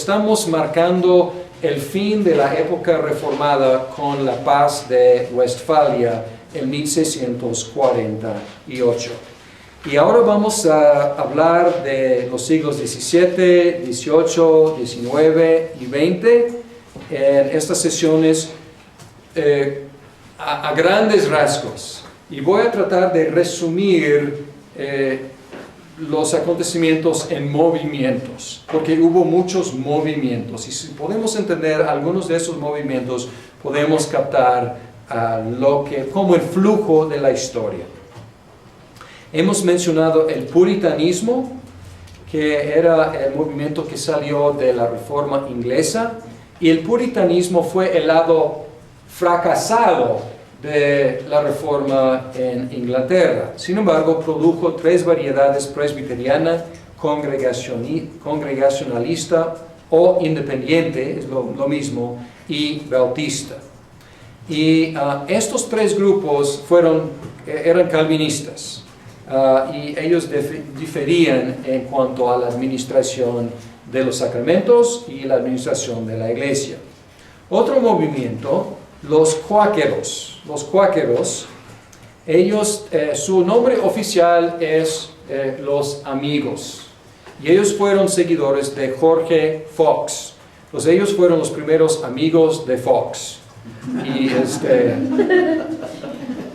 estamos marcando el fin de la época reformada con la paz de Westfalia en 1648. Y ahora vamos a hablar de los siglos XVII, XVIII, XIX y XX en estas sesiones a grandes rasgos. Y voy a tratar de resumir los acontecimientos en movimientos, porque hubo muchos movimientos. Y si podemos entender algunos de esos movimientos, podemos captar como el flujo de la historia. Hemos mencionado el puritanismo, que era el movimiento que salió de la Reforma inglesa, y el puritanismo fue el lado fracasado de la Reforma en Inglaterra. Sin embargo, produjo tres variedades: presbiteriana, congregacionalista o independiente, es lo mismo, y bautista. Y estos tres grupos eran calvinistas. Y ellos diferían en cuanto a la administración de los sacramentos y la administración de la iglesia. Otro movimiento, los cuáqueros. Los cuáqueros, ellos, su nombre oficial es los Amigos. Y ellos fueron seguidores de Jorge Fox. Ellos fueron los primeros amigos de Fox. Y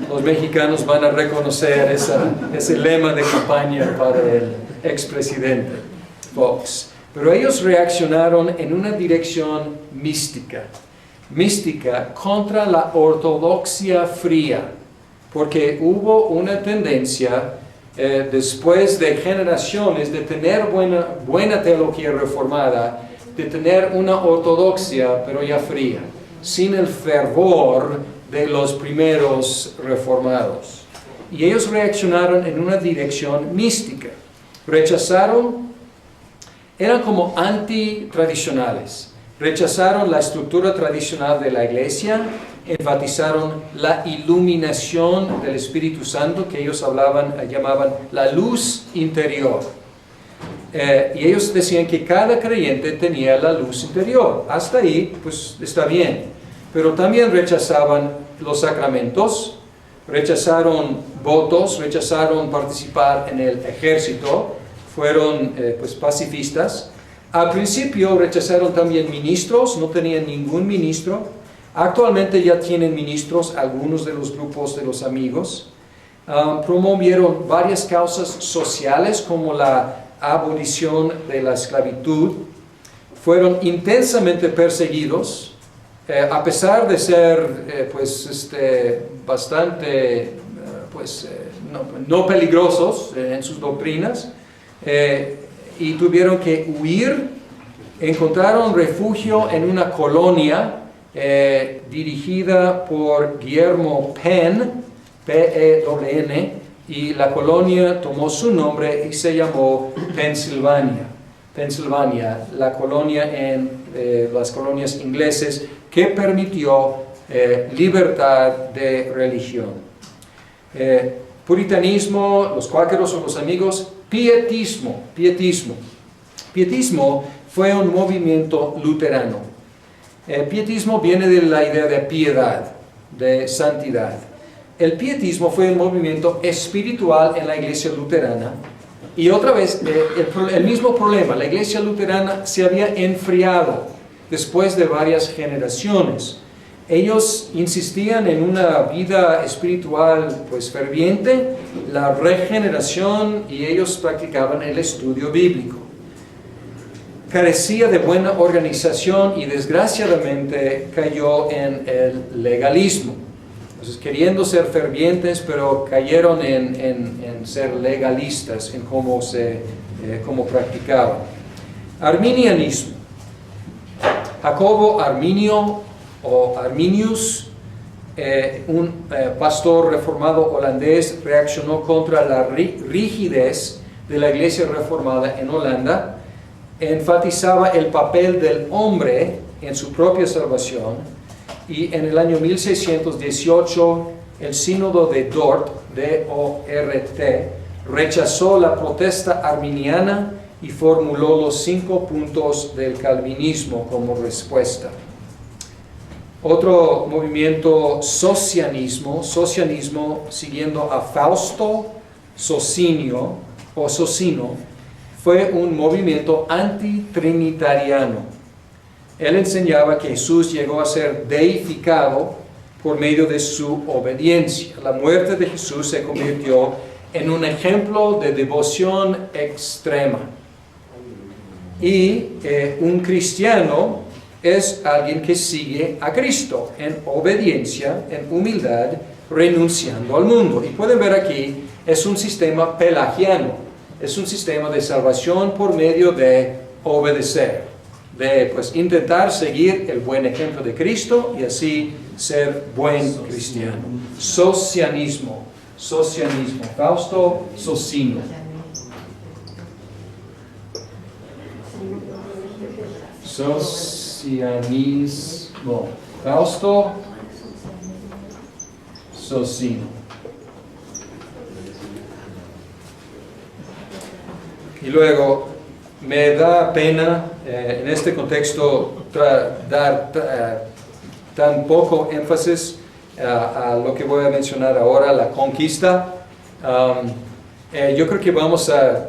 los mexicanos van a reconocer ese lema de campaña para el expresidente Fox. Pero ellos reaccionaron en una dirección mística contra la ortodoxia fría, porque hubo una tendencia después de generaciones de tener buena teología reformada, de tener una ortodoxia pero ya fría, sin el fervor de los primeros reformados. Y ellos reaccionaron en una dirección mística. Eran como antitradicionales. Rechazaron la estructura tradicional de la iglesia, enfatizaron la iluminación del Espíritu Santo, que ellos llamaban la luz interior. Y ellos decían que cada creyente tenía la luz interior. Hasta ahí, pues está bien. Pero también rechazaban los sacramentos, rechazaron votos, rechazaron participar en el ejército, fueron pacifistas. Al principio rechazaron también ministros, no tenían ningún ministro. Actualmente ya tienen ministros algunos de los grupos de los Amigos. Promovieron varias causas sociales como la abolición de la esclavitud. Fueron intensamente perseguidos. A pesar de ser bastante no peligrosos en sus doctrinas, y tuvieron que huir, encontraron refugio en una colonia dirigida por Guillermo Penn, P-E-N, y la colonia tomó su nombre y se llamó Pensilvania, la colonia en las colonias ingleses, que permitió libertad de religión. Puritanismo, los cuáqueros o los Amigos. Pietismo fue un movimiento luterano. Pietismo viene de la idea de piedad, de santidad. El pietismo fue un movimiento espiritual en la iglesia luterana. Y otra vez, el mismo problema, la iglesia luterana se había enfriado después de varias generaciones. Ellos insistían en una vida espiritual ferviente, la regeneración, y ellos practicaban el estudio bíblico. Carecía de buena organización y desgraciadamente cayó en el legalismo. Entonces, queriendo ser fervientes, pero cayeron en ser legalistas, en cómo practicaban. Arminianismo. Jacobo Arminio o Arminius, un pastor reformado holandés, reaccionó contra la rigidez de la iglesia reformada en Holanda, enfatizaba el papel del hombre en su propia salvación, y en el año 1618 el sínodo de Dort, D-O-R-T, rechazó la protesta arminiana y formuló los 5 puntos del calvinismo como respuesta. Otro movimiento, socianismo siguiendo a Fausto Socinio, fue un movimiento antitrinitariano. Él enseñaba que Jesús llegó a ser deificado por medio de su obediencia. La muerte de Jesús se convirtió en un ejemplo de devoción extrema. Y un cristiano es alguien que sigue a Cristo en obediencia, en humildad, renunciando al mundo. Y pueden ver aquí, es un sistema pelagiano, es un sistema de salvación por medio de obedecer, de pues intentar seguir el buen ejemplo de Cristo y así ser buen cristiano. Socianismo, Fausto Socinio. Socianismo, Fausto Socinio. Y luego, me da pena en este contexto dar tan poco énfasis a lo que voy a mencionar ahora, la conquista. Yo creo que vamos a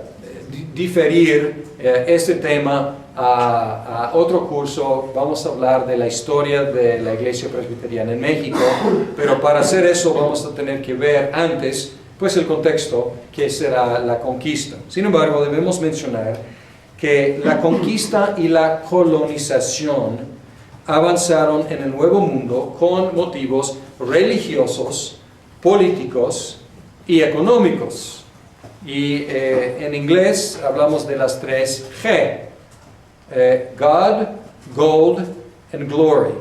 diferir este tema a otro curso. Vamos a hablar de la historia de la Iglesia Presbiteriana en México, pero para hacer eso vamos a tener que ver antes pues el contexto que será la conquista. Sin embargo, debemos mencionar que la conquista y la colonización avanzaron en el Nuevo Mundo con motivos religiosos, políticos y económicos. Y en inglés hablamos de las 3 G. God, Gold and Glory.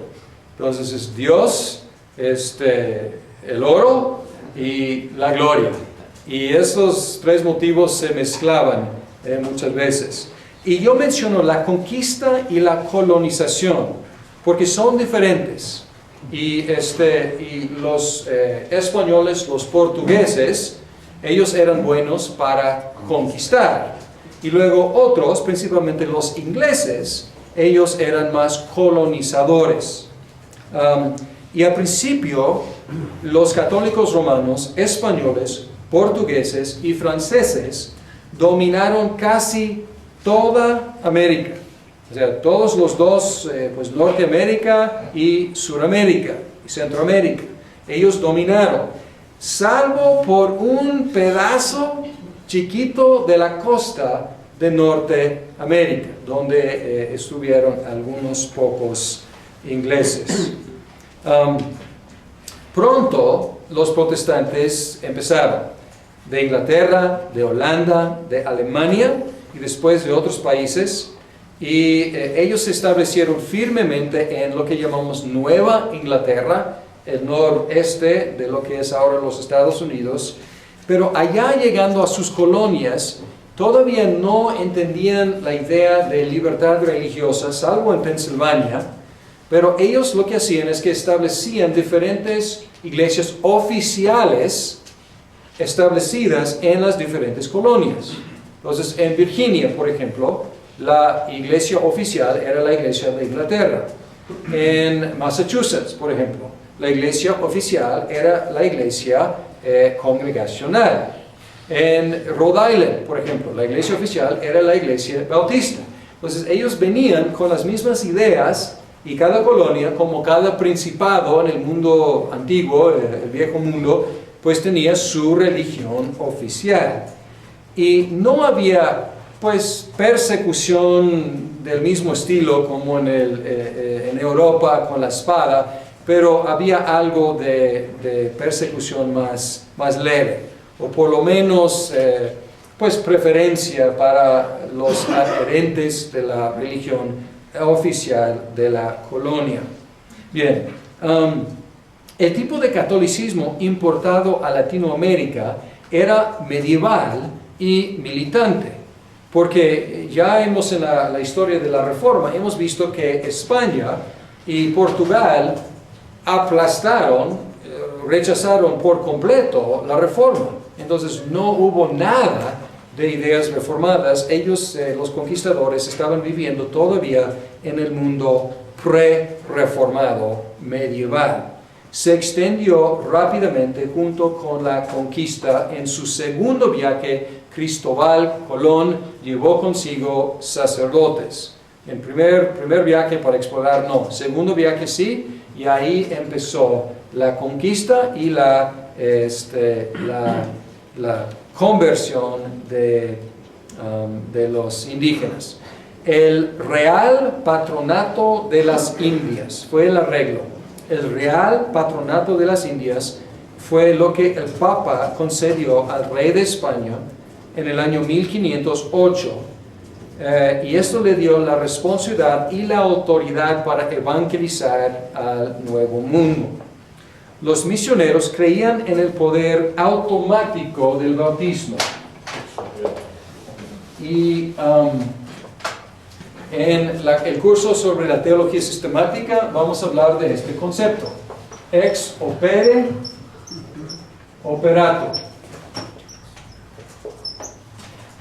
Entonces es Dios, el oro y la gloria. Y estos 3 motivos se mezclaban muchas veces. Y yo menciono la conquista y la colonización porque son diferentes. Y los españoles, los portugueses, ellos eran buenos para conquistar. Y luego otros, principalmente los ingleses, ellos eran más colonizadores. Y al principio, los católicos romanos, españoles, portugueses y franceses dominaron casi toda América. O sea, todos los dos, pues Norteamérica y Suramérica y Centroamérica. Ellos dominaron, salvo por un pedazo chiquito de la costa de Norteamérica, donde estuvieron algunos pocos ingleses. Pronto los protestantes empezaron de Inglaterra, de Holanda, de Alemania y después de otros países, y ellos se establecieron firmemente en lo que llamamos Nueva Inglaterra, el noreste de lo que es ahora los Estados Unidos. Pero allá, llegando a sus colonias, todavía no entendían la idea de libertad religiosa, salvo en Pensilvania. Pero ellos lo que hacían es que establecían diferentes iglesias oficiales establecidas en las diferentes colonias. Entonces, en Virginia, por ejemplo, la iglesia oficial era la iglesia de Inglaterra. En Massachusetts, por ejemplo, la iglesia oficial era la iglesia congregacional. En Rhode Island, por ejemplo, la iglesia oficial era la iglesia bautista. Entonces, ellos venían con las mismas ideas, y cada colonia, como cada principado en el mundo antiguo, el viejo mundo, pues tenía su religión oficial. Y no había pues persecución del mismo estilo como en Europa con la espada, pero había algo de persecución más leve, o por lo menos pues preferencia para los adherentes de la religión oficial de la colonia. Bien, el tipo de catolicismo importado a Latinoamérica era medieval y militante, porque ya en la historia de la Reforma hemos visto que España y Portugal aplastaron, rechazaron por completo la Reforma. Entonces no hubo nada de ideas reformadas. Ellos, los conquistadores, estaban viviendo todavía en el mundo pre-reformado medieval. Se extendió rápidamente junto con la conquista. En su segundo viaje, Cristóbal Colón llevó consigo sacerdotes. En primer viaje para explorar, no. Segundo viaje sí, y ahí empezó la conquista y la conversión de los indígenas. El Real Patronato de las Indias fue el arreglo. El Real Patronato de las Indias fue lo que el Papa concedió al rey de España en el año 1508. Y esto le dio la responsabilidad y la autoridad para evangelizar al Nuevo Mundo. Los misioneros creían en el poder automático del bautismo. Y en el curso sobre la teología sistemática vamos a hablar de este concepto. Ex opere operato.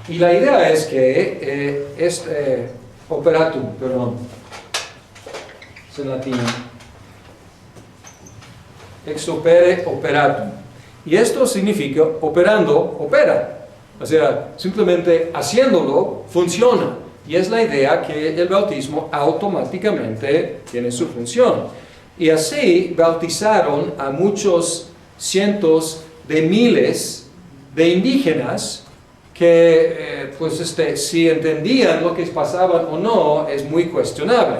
Y la idea es que operatum, perdón, es en latín. Ex opere operatum. Y esto significa operando, opera. O sea, simplemente haciéndolo, funciona. Y es la idea que el bautismo automáticamente tiene su función. Y así bautizaron a muchos cientos de miles de indígenas que, si entendían lo que pasaba o no, es muy cuestionable.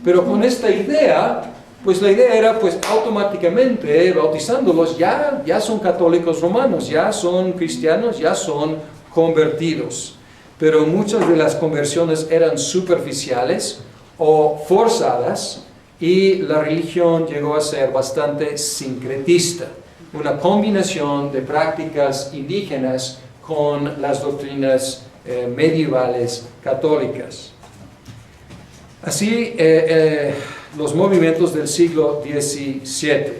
Pero con esta idea, pues la idea era, pues automáticamente bautizándolos, ya son católicos romanos, ya son cristianos, ya son convertidos. Pero muchas de las conversiones eran superficiales o forzadas y la religión llegó a ser bastante sincretista, una combinación de prácticas indígenas con las doctrinas medievales católicas. Así, los movimientos del siglo XVII.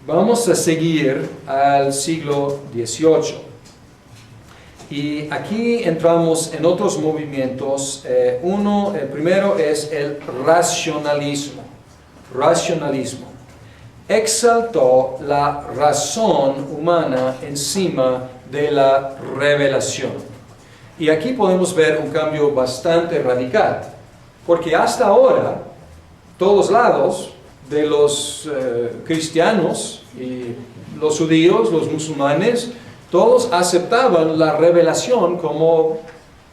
Vamos a seguir al siglo XVIII. Y aquí entramos en otros movimientos. El primero es el racionalismo. Racionalismo. Exaltó la razón humana encima de la revelación. Y aquí podemos ver un cambio bastante radical. Porque hasta ahora, todos lados de los cristianos y los judíos, los musulmanes, todos aceptaban la revelación como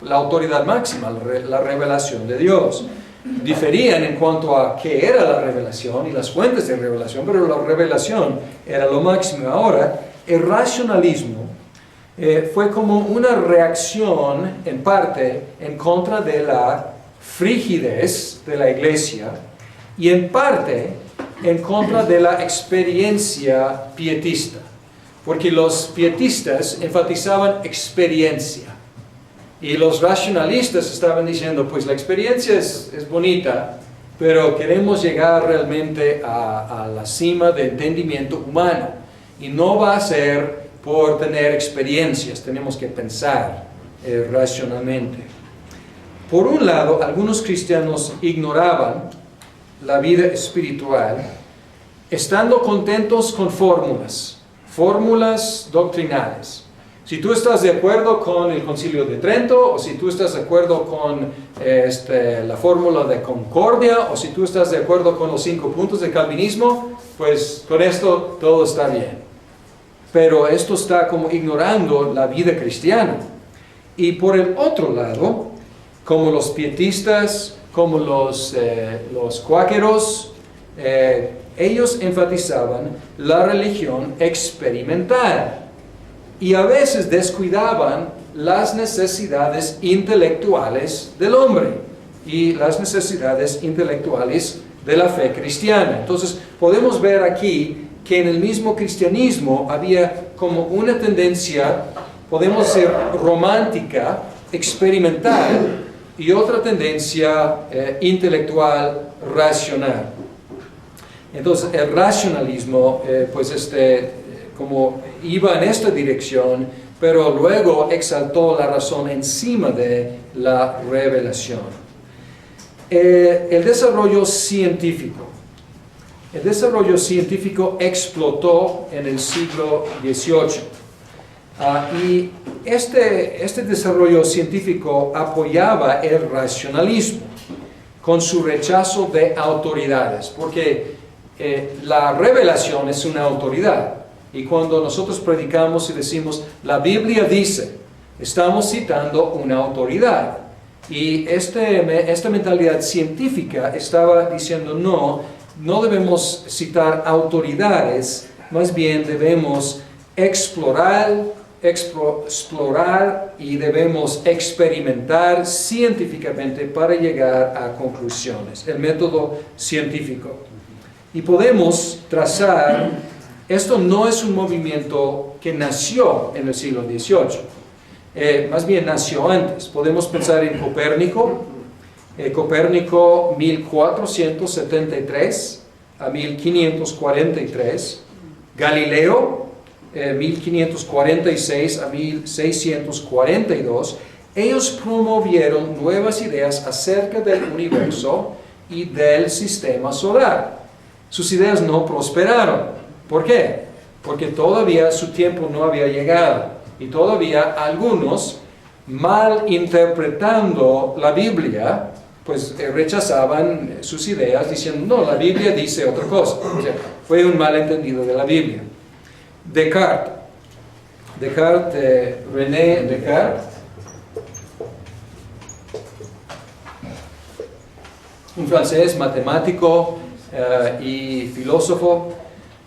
la autoridad máxima, la revelación de Dios. Diferían en cuanto a qué era la revelación y las fuentes de revelación, pero la revelación era lo máximo. Ahora, el racionalismo fue como una reacción, en parte, en contra de la frigidez de la iglesia y en parte en contra de la experiencia pietista. Porque los pietistas enfatizaban experiencia y los racionalistas estaban diciendo, pues la experiencia es bonita, pero queremos llegar realmente a la cima de entendimiento humano y no va a ser por tener experiencias, tenemos que pensar racionalmente. Por un lado, algunos cristianos ignoraban la vida espiritual, estando contentos con fórmulas doctrinales. Si tú estás de acuerdo con el Concilio de Trento, o si tú estás de acuerdo con la fórmula de concordia, o si tú estás de acuerdo con los 5 puntos del calvinismo, pues con esto todo está bien. Pero esto está como ignorando la vida cristiana. Y por el otro lado, como los pietistas, como los cuáqueros, ellos enfatizaban la religión experimental y a veces descuidaban las necesidades intelectuales del hombre y las necesidades intelectuales de la fe cristiana. Entonces podemos ver aquí que en el mismo cristianismo había como una tendencia, podemos decir, romántica, experimental, y otra tendencia intelectual, racional. Entonces el racionalismo, como iba en esta dirección, pero luego exaltó la razón encima de la revelación. El desarrollo científico. El desarrollo científico explotó en el siglo XVIII. Y este desarrollo científico apoyaba el racionalismo con su rechazo de autoridades, porque la revelación es una autoridad. Y cuando nosotros predicamos y decimos, la Biblia dice, estamos citando una autoridad. Y esta mentalidad científica estaba diciendo, no debemos citar autoridades, más bien debemos explorar y debemos experimentar científicamente para llegar a conclusiones, el método científico. Y podemos trazar, esto no es un movimiento que nació en el siglo XVIII, más bien nació antes. Podemos pensar en Copérnico, Copérnico 1473 a 1543, Galileo 1546 a 1642, ellos promovieron nuevas ideas acerca del universo y del sistema solar. Sus ideas no prosperaron. ¿Por qué? Porque todavía su tiempo no había llegado y todavía algunos, mal interpretando la Biblia, pues rechazaban sus ideas diciendo, no, la Biblia dice otra cosa. O sea, fue un malentendido de la Biblia. René Descartes, un francés matemático y filósofo,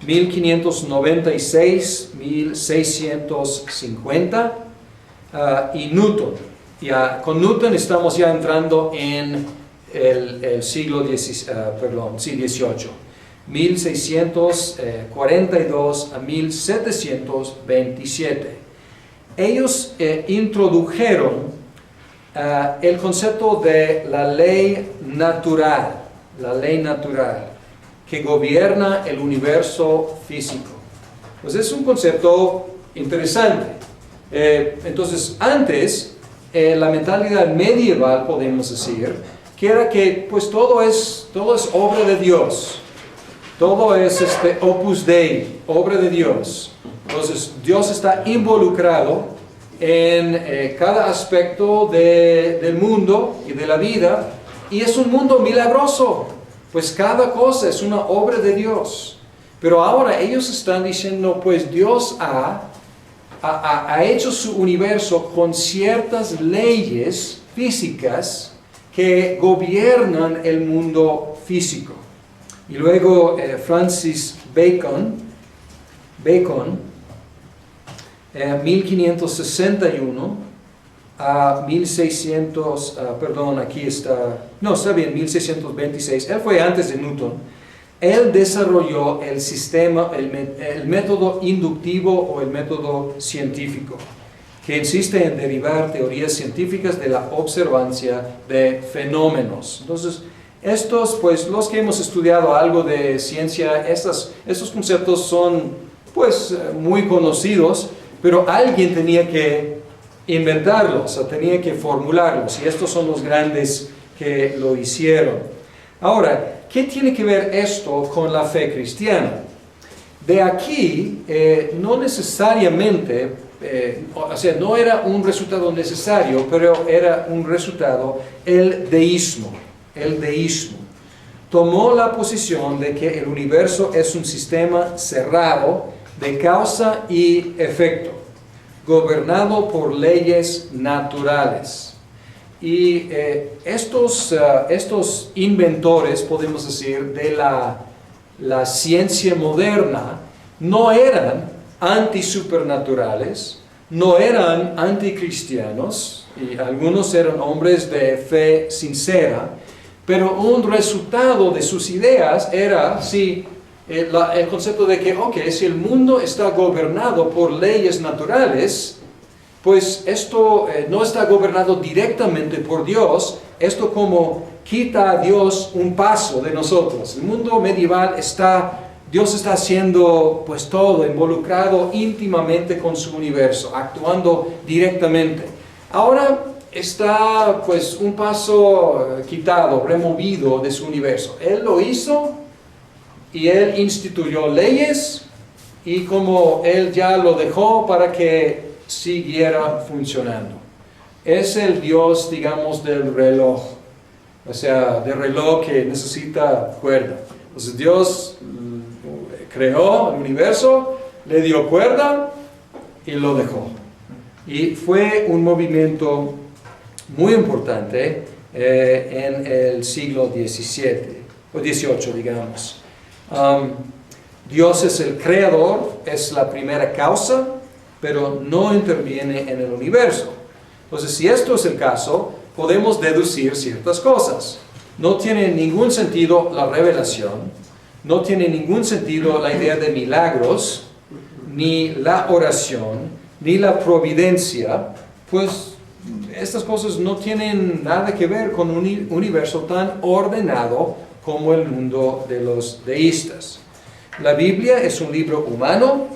1596-1650, y Newton. Con Newton estamos ya entrando en el siglo XVIII. 1642 a 1727. Ellos introdujeron el concepto de la ley natural que gobierna el universo físico. Pues es un concepto interesante. Entonces, antes, la mentalidad medieval, podemos decir, que era que pues todo es obra de Dios. Todo es opus Dei, obra de Dios. Entonces, Dios está involucrado en cada aspecto del mundo y de la vida, y es un mundo milagroso, pues cada cosa es una obra de Dios. Pero ahora ellos están diciendo, pues Dios ha hecho su universo con ciertas leyes físicas que gobiernan el mundo físico. Y luego Francis Bacon, 1561 a 1626, él fue antes de Newton. Él desarrolló el sistema, el método inductivo o el método científico, que insiste en derivar teorías científicas de la observancia de fenómenos. Entonces, estos, pues, los que hemos estudiado algo de ciencia, estos conceptos son, pues, muy conocidos, pero alguien tenía que inventarlos, o tenía que formularlos, y estos son los grandes que lo hicieron. Ahora, ¿qué tiene que ver esto con la fe cristiana? De aquí, no necesariamente, o sea, no era un resultado necesario, pero era un resultado, el deísmo. El deísmo tomó la posición de que el universo es un sistema cerrado de causa y efecto, gobernado por leyes naturales. Y estos inventores, podemos decir, de la ciencia moderna, no eran antisupernaturales, no eran anticristianos, y algunos eran hombres de fe sincera, pero un resultado de sus ideas era, el concepto de que, si el mundo está gobernado por leyes naturales, pues esto no está gobernado directamente por Dios, esto como quita a Dios un paso de nosotros. El mundo medieval está Dios está haciendo pues todo, involucrado íntimamente con su universo, actuando directamente. Ahora está pues un paso quitado, removido de su universo. Él lo hizo y Él instituyó leyes y como Él ya lo dejó para que siguiera funcionando. Es el Dios, digamos, del reloj, o sea, del reloj que necesita cuerda. Entonces Dios creó el universo, le dio cuerda y lo dejó. Y fue un movimiento muy importante en el siglo XVII, o XVIII, digamos. Dios es el creador, es la primera causa, pero no interviene en el universo. Entonces, si esto es el caso, podemos deducir ciertas cosas. No tiene ningún sentido la revelación, no tiene ningún sentido la idea de milagros, ni la oración, ni la providencia, pues estas cosas no tienen nada que ver con un universo tan ordenado como el mundo de los deístas. La Biblia es un libro humano,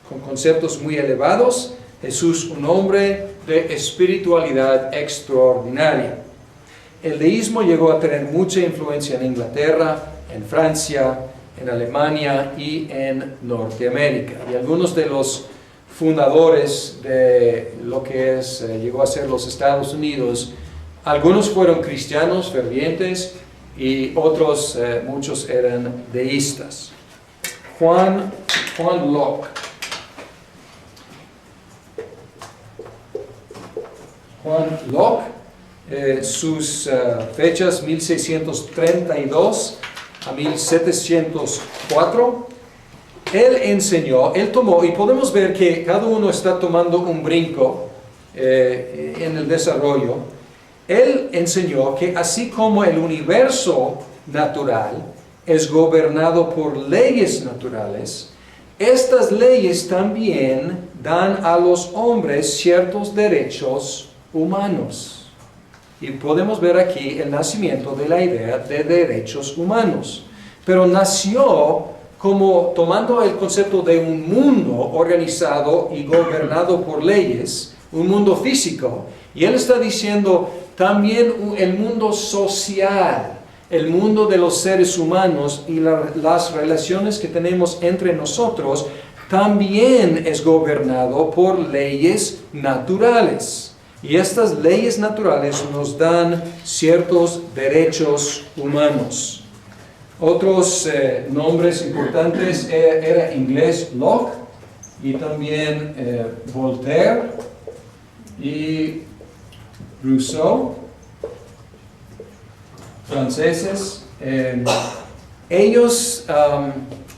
con conceptos muy elevados. Jesús, un hombre de espiritualidad extraordinaria. El deísmo llegó a tener mucha influencia en Inglaterra, en Francia, en Alemania y en Norteamérica. Y algunos de los fundadores de lo que llegó a ser los Estados Unidos, algunos fueron cristianos fervientes y otros, muchos eran deístas. Juan Locke. Juan Locke, sus fechas 1632 a 1704, él tomó, y podemos ver que cada uno está tomando un brinco en el desarrollo. Él enseñó que así como el universo natural es gobernado por leyes naturales, estas leyes también dan a los hombres ciertos derechos humanos. Y podemos ver aquí el nacimiento de la idea de derechos humanos. Pero nació como tomando el concepto de un mundo organizado y gobernado por leyes, un mundo físico. Y él está diciendo también el mundo social, el mundo de los seres humanos y las relaciones que tenemos entre nosotros también es gobernado por leyes naturales. Y estas leyes naturales nos dan ciertos derechos humanos. Otros nombres importantes era inglés Locke y también Voltaire y Rousseau, franceses. Ellos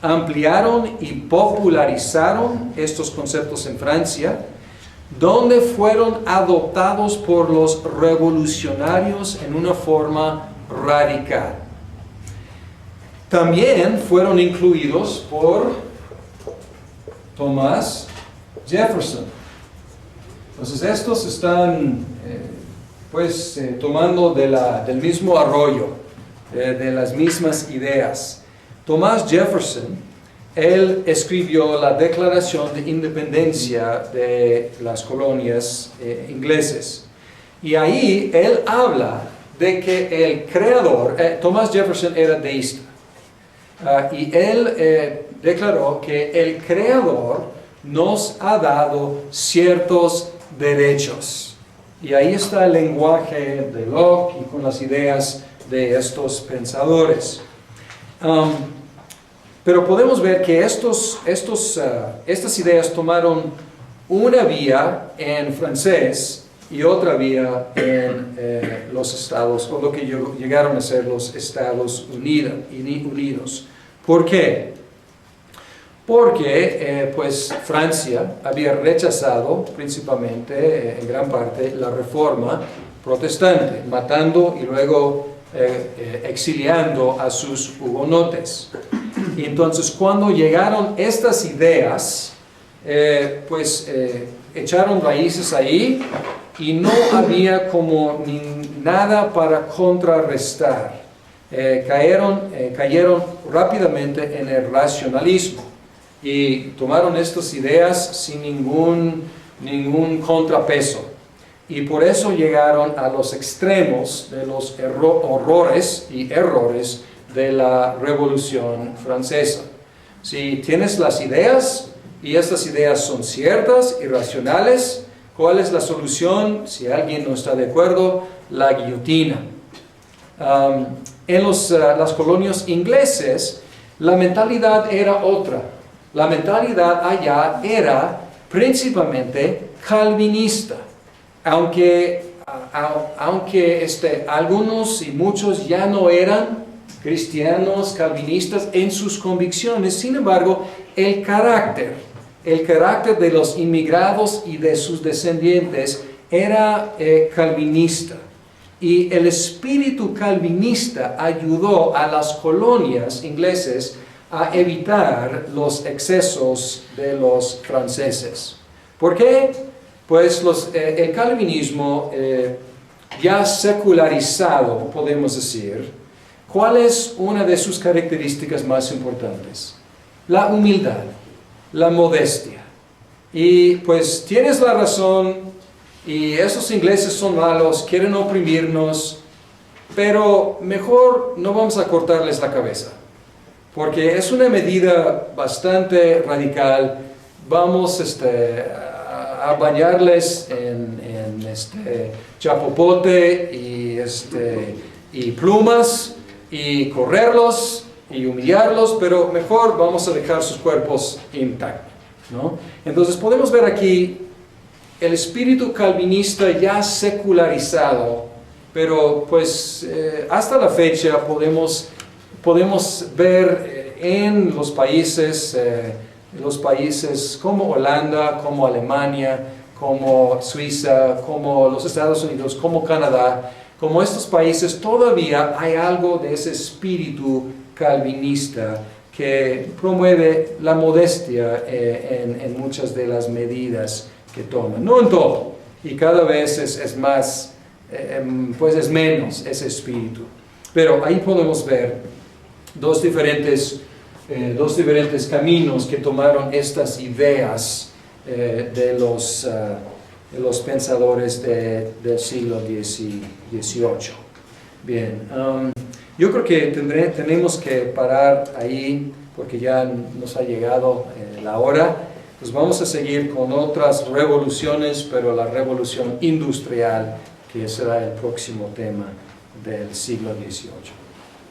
ampliaron y popularizaron estos conceptos en Francia, donde fueron adoptados por los revolucionarios en una forma radical. También fueron incluidos por Thomas Jefferson. Entonces estos están tomando del mismo arroyo, de las mismas ideas. Thomas Jefferson, él escribió la Declaración de Independencia de las colonias ingleses. Y ahí él habla de que el creador, Thomas Jefferson era deísta, y él declaró que el creador nos ha dado ciertos derechos. Y ahí está el lenguaje de Locke y con las ideas de estos pensadores. Pero podemos ver que estas ideas tomaron una vía en francés y otra vía en los Estados, o lo que llegaron a ser los Estados Unidos. ¿Por qué? Porque Francia había rechazado principalmente, en gran parte, la reforma protestante, matando y luego exiliando a sus hugonotes. Y entonces cuando llegaron estas ideas, echaron raíces ahí y no había como nada para contrarrestar cayeron rápidamente en el racionalismo y tomaron estas ideas sin ningún contrapeso. Y por eso llegaron a los extremos de los horrores y errores de la Revolución Francesa. Si tienes las ideas y estas ideas son ciertas y racionales, ¿cuál es la solución? Si alguien no está de acuerdo, la guillotina. En las colonias ingleses, la mentalidad era otra. La mentalidad allá era principalmente calvinista. Aunque algunos y muchos ya no eran cristianos calvinistas en sus convicciones, sin embargo, el carácter de los inmigrantes y de sus descendientes era calvinista. Y el espíritu calvinista ayudó a las colonias ingleses a evitar los excesos de los franceses. ¿Por qué? Pues el calvinismo ya secularizado, podemos decir, ¿cuál es una de sus características más importantes? La humildad, la modestia. Y pues tienes la razón, y esos ingleses son malos, quieren oprimirnos, pero mejor no vamos a cortarles la cabeza, porque es una medida bastante radical. Vamos a bañarles en chapopote y plumas y correrlos y humillarlos, pero mejor vamos a dejar sus cuerpos intactos, ¿no? Entonces podemos ver aquí el espíritu calvinista ya secularizado, pero pues hasta la fecha podemos ver en los países como Holanda, como Alemania, como Suiza, como los Estados Unidos, como Canadá, como estos países, todavía hay algo de ese espíritu calvinista que promueve la modestia en muchas de las medidas que toman. No en todo, y cada vez es más, pues es menos ese espíritu. Pero ahí podemos ver dos diferentes caminos que tomaron estas ideas de los pensadores del siglo XVIII. Bien, yo creo que tenemos que parar ahí porque ya nos ha llegado la hora. Pues vamos a seguir con otras revoluciones, pero la revolución industrial, que será el próximo tema del siglo XVIII.